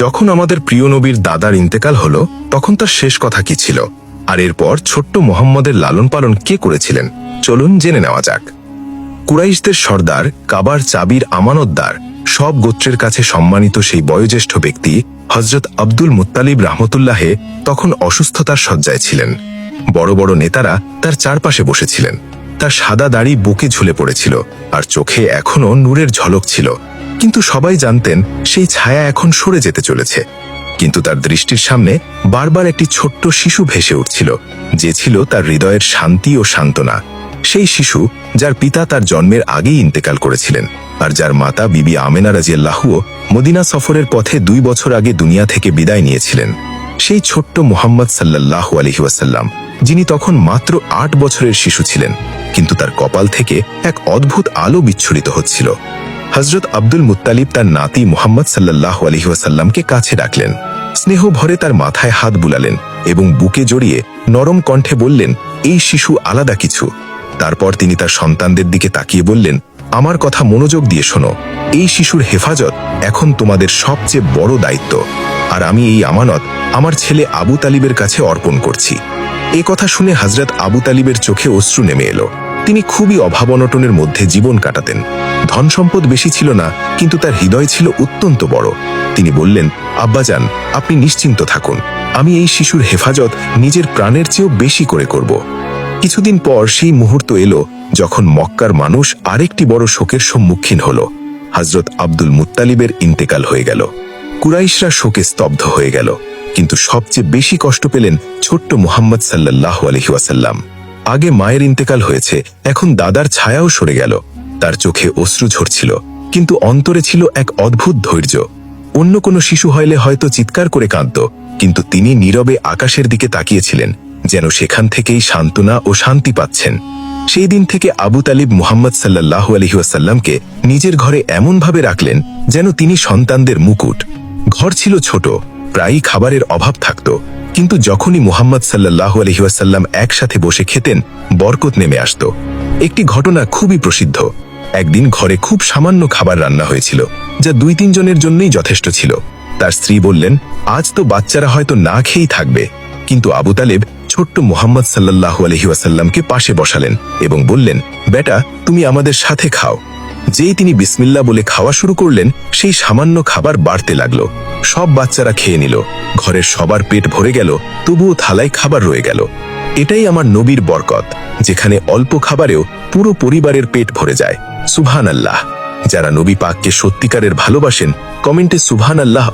যখন আমাদের প্রিয় নবীর দাদার ইন্তেকাল হলো তখন তার শেষ কথা কি ছিল, আর এরপর ছোট্ট মোহাম্মদের লালন পালন কে করেছিলেন, চলুন জেনে নেওয়া যাক। কুরাইশদের সর্দার, কাবার চাবির আমানতদার, সব গোত্রের কাছে সম্মানিত সেই বয়োজ্যেষ্ঠ ব্যক্তি হযরত আব্দুল মুত্তালিব রাহমাতুল্লাহে তখন অসুস্থতার শয্যায় ছিলেন। বড় বড় নেতারা তার চারপাশে বসেছিলেন। তার সাদা দাড়ি বুকে ঝুলে পড়েছিল, আর চোখে এখনো নূরের ঝলক ছিল। কিন্তু সবাই জানতেন সেই ছায়া এখন সরে যেতে চলেছে। কিন্তু তার দৃষ্টির সামনে বারবার একটি ছোট্ট শিশু ভেসে উঠছিল, যে ছিল তার হৃদয়ের শান্তি ও সান্ত্বনা। সেই শিশু যার পিতা তার জন্মের আগেই ইন্তেকাল করেছিলেন, আর যার মাতা বিবি আমেনা রাদিয়াল্লাহুও মদিনা সফরের পথে 2 বছর আগে দুনিয়া থেকে বিদায় নিয়েছিলেন। সেই ছোট্ট মুহাম্মদ সাল্লাল্লাহু আলাইহি ওয়াসাল্লাম, যিনি তখন মাত্র 8 বছরের শিশু ছিলেন, কিন্তু তার কপাল থেকে এক অদ্ভুত আলো বিচ্ছুরিত হচ্ছিল। হযরত আব্দুল মুত্তালিব তার নাতি মুহাম্মদ সাল্লাল্লাহু আলাইহি ওয়াসাল্লামকে কাছে ডাকলেন, স্নেহ ভরে তার মাথায় হাত বুলালেন এবং বুকে জড়িয়ে নরম কণ্ঠে বললেন, এই শিশু আলাদা কিছু। তারপর তিনি তার সন্তানদের দিকে তাকিয়ে বললেন, আমার কথা মনোযোগ দিয়ে শোনো, এই শিশুর হেফাজত এখন তোমাদের সবচেয়ে বড় দায়িত্ব, আর আমি এই আমানত আমার ছেলে আবু তালিবের কাছে অর্পণ করছি। এই কথা শুনে হযরত আবু তালিবের চোখে অশ্রু নেমে এলো। তিনি খুবই অভাব অনটনের মধ্যে জীবন কাটাতেন। ধন সম্পদ বেশি ছিল না, কিন্তু তার হৃদয় ছিল অত্যন্ত বড়। তিনি বললেন, আব্বাজান, আপনি নিশ্চিন্ত থাকুন, আমি এই শিশুর হেফাজত নিজের প্রাণের চেয়েও বেশি করে করব। কিছুদিন পর সেই মুহূর্ত এলো যখন মক্কার মানুষ আরেকটি বড় শোকের সম্মুখীন হল। হযরত আব্দুল মুত্তালিবের ইন্তেকাল হয়ে গেল। কুরাইশরা শোকে স্তব্ধ হয়ে গেল, কিন্তু সবচেয়ে বেশি কষ্ট পেলেন ছোট্ট মুহাম্মদ সাল্লাল্লাহু আলাইহি ওয়াসাল্লাম। আগে মায়ের ইন্তেকাল হয়েছে, এখন দাদার ছায়াও সরে গেল। তার চোখে অশ্রু ঝরছিল, কিন্তু অন্তরে ছিল এক অদ্ভুত ধৈর্য। অন্য কোনো শিশু হইলে হয়তো চিৎকার করে কাঁদত, কিন্তু তিনি নীরবে আকাশের দিকে তাকিয়েছিলেন, যেন সেখান থেকেই সান্ত্বনা ও শান্তি পাচ্ছেন। সেই দিন থেকে আবু তালিব মুহাম্মদ সাল্লাল্লাহু আলাইহি ওয়াসাল্লামকে নিজের ঘরে এমনভাবে রাখলেন যেন তিনি সন্তানদের মুকুট। ঘর ছিল ছোট, প্রায়ই খাবারের অভাব থাকত, কিন্তু যখনই মুহাম্মদ সাল্লাল্লাহু আলাইহি ওয়াসাল্লাম একসাথে বসে খেতেন, বরকত নেমে আসত। একটি ঘটনা খুবই প্রসিদ্ধ। একদিন ঘরে খুব সামান্য খাবার রান্না হয়েছিল, যা 2-3 জনের জন্যই যথেষ্ট ছিল। তার স্ত্রী বললেন, আজ তো বাচ্চারা হয়তো না খেয়েই থাকবে। কিন্তু আবু তালেব ছোট্ট মুহাম্মদ সাল্লাল্লাহু আলাইহি ওয়াসাল্লামকে পাশে বসালেন এবং বললেন, বেটা, তুমি আমাদের সাথে খাও। যেই তিনি বিসমিল্লাহ বলে খাওয়া শুরু করলেন, সেই সামান্য খাবার বাড়তে লাগলো। সব বাচ্চারা খেয়ে নিল, ঘরের সবার পেট ভরে গেল, তবুও থালায় খাবার রয়ে গেল। এটাই আমার নবীর বরকত, যেখানে অল্প খাবারেও পুরো পরিবারের পেট ভরে যায়। সুবহানাল্লাহ। যারা নবী পাককে সত্যিকারের ভালোবাসেন, কমেন্টে সুবহানাল্লাহ